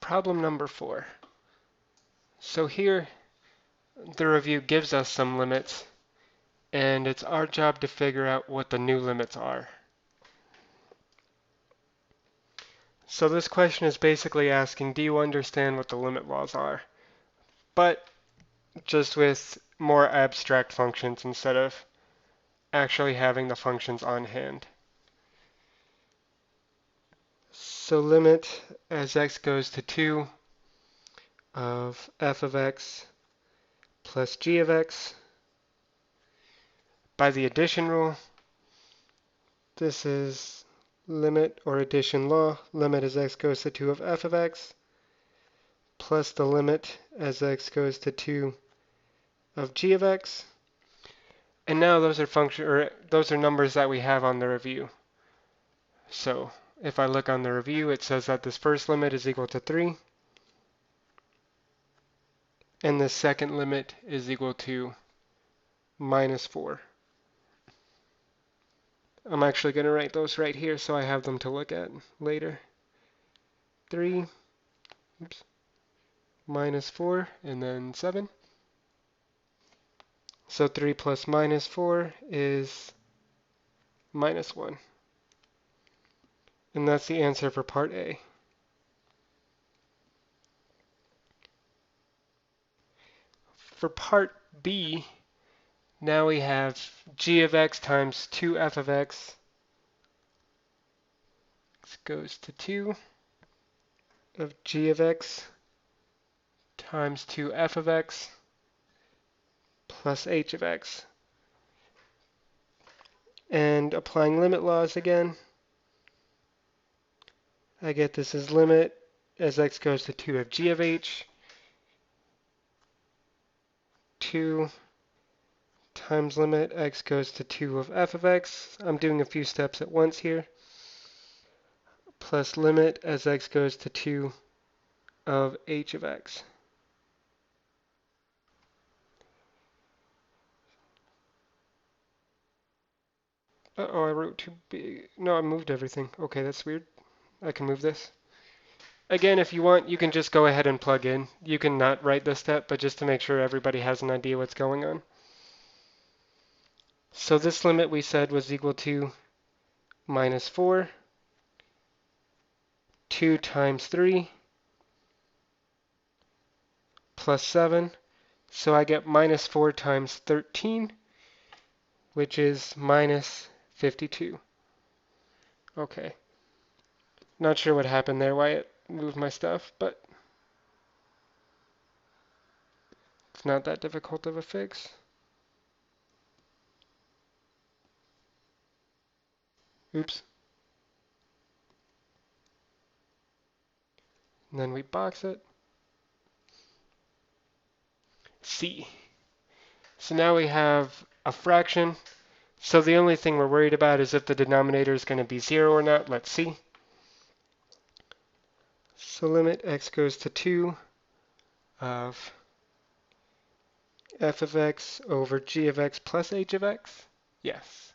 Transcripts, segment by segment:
Problem number 4. So here the review gives us some limits, and it's our job to figure out what the new limits are. So this question is basically asking, do you understand what the limit laws are? But just with more abstract functions instead of actually having the functions on hand. So limit as x goes to 2 of f of x plus g of x. By the addition rule, this is limit or addition law. Limit as x goes to 2 of f of x plus the limit as x goes to 2 of g of x. And now those are numbers that we have on the review. So if I look on the review, it says that this first limit is equal to 3, and the second limit is equal to minus 4. I'm actually going to write those right here so I have them to look at later. 3, minus 4, and then 7. So 3 plus minus 4 is minus 1. And that's the answer for part A. For part B, now we have g of x times 2f of x. This goes to 2 of g of x times 2f of x plus h of x. And applying limit laws again, I get this as limit as x goes to 2 of g of h, 2 times limit x goes to 2 of f of x. I'm doing a few steps at once here. Plus limit as x goes to 2 of h of x. Uh-oh, I wrote too big. No, I moved everything. Okay, that's weird. I can move this. Again, if you want, you can just go ahead and plug in. You can not write this step, but just to make sure everybody has an idea what's going on. So this limit we said was equal to minus 4, 2 times 3, plus 7. So I get minus 4 times 13, which is minus 52. Okay. Not sure what happened there, why it moved my stuff, but it's not that difficult of a fix. Oops. And then we box it. C. So now we have a fraction. So the only thing we're worried about is if the denominator is going to be 0 or not. Let's see. So limit x goes to 2 of f of x over g of x plus h of x. Yes.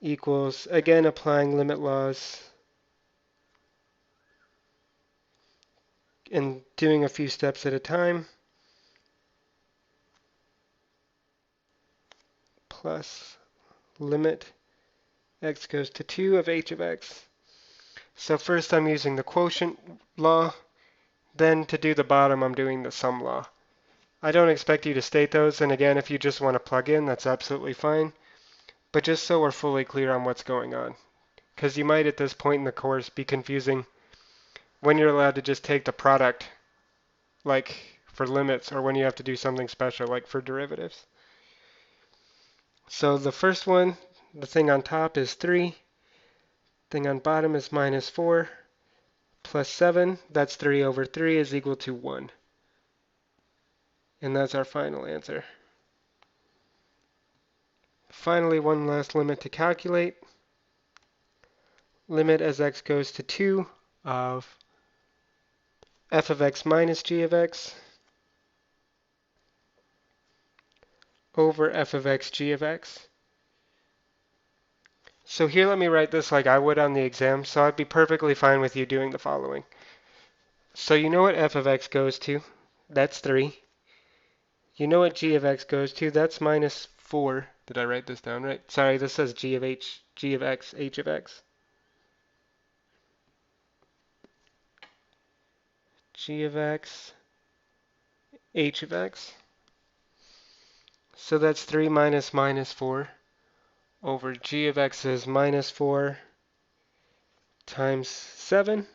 Equals, again, applying limit laws and doing a few steps at a time. Plus limit x goes to 2 of h of x. So first I'm using the quotient law. Then to do the bottom, I'm doing the sum law. I don't expect you to state those, and again, if you just want to plug in, that's absolutely fine. But just so we're fully clear on what's going on, because you might at this point in the course be confusing when you're allowed to just take the product, like for limits, or when you have to do something special, like for derivatives. So the first one, the thing on top is 3, thing on bottom is minus 4, plus 7, that's 3 over 3 is equal to 1. And that's our final answer. Finally, one last limit to calculate. Limit as x goes to 2 of f of x minus g of x over f of x g of x. So here let me write this like I would on the exam, so I'd be perfectly fine with you doing the following. So you know what f of x goes to? That's 3. You know what g of x goes to? That's minus 4. Did I write this down right? Sorry, this says g of x, h of x. G of x, h of x. So that's 3 minus minus 4 over g of x is minus 4 times 7.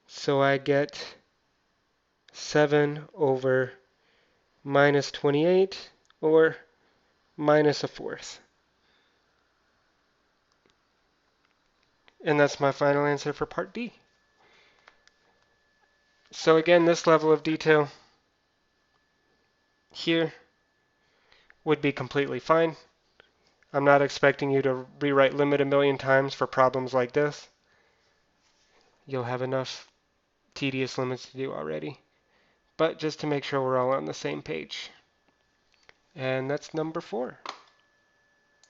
So I get 7 over minus 28, or minus a fourth. And that's my final answer for part D. So again, this level of detail here would be completely fine. I'm not expecting you to rewrite limit a million times for problems like this. You'll have enough tedious limits to do already. But just to make sure we're all on the same page. And that's number 4.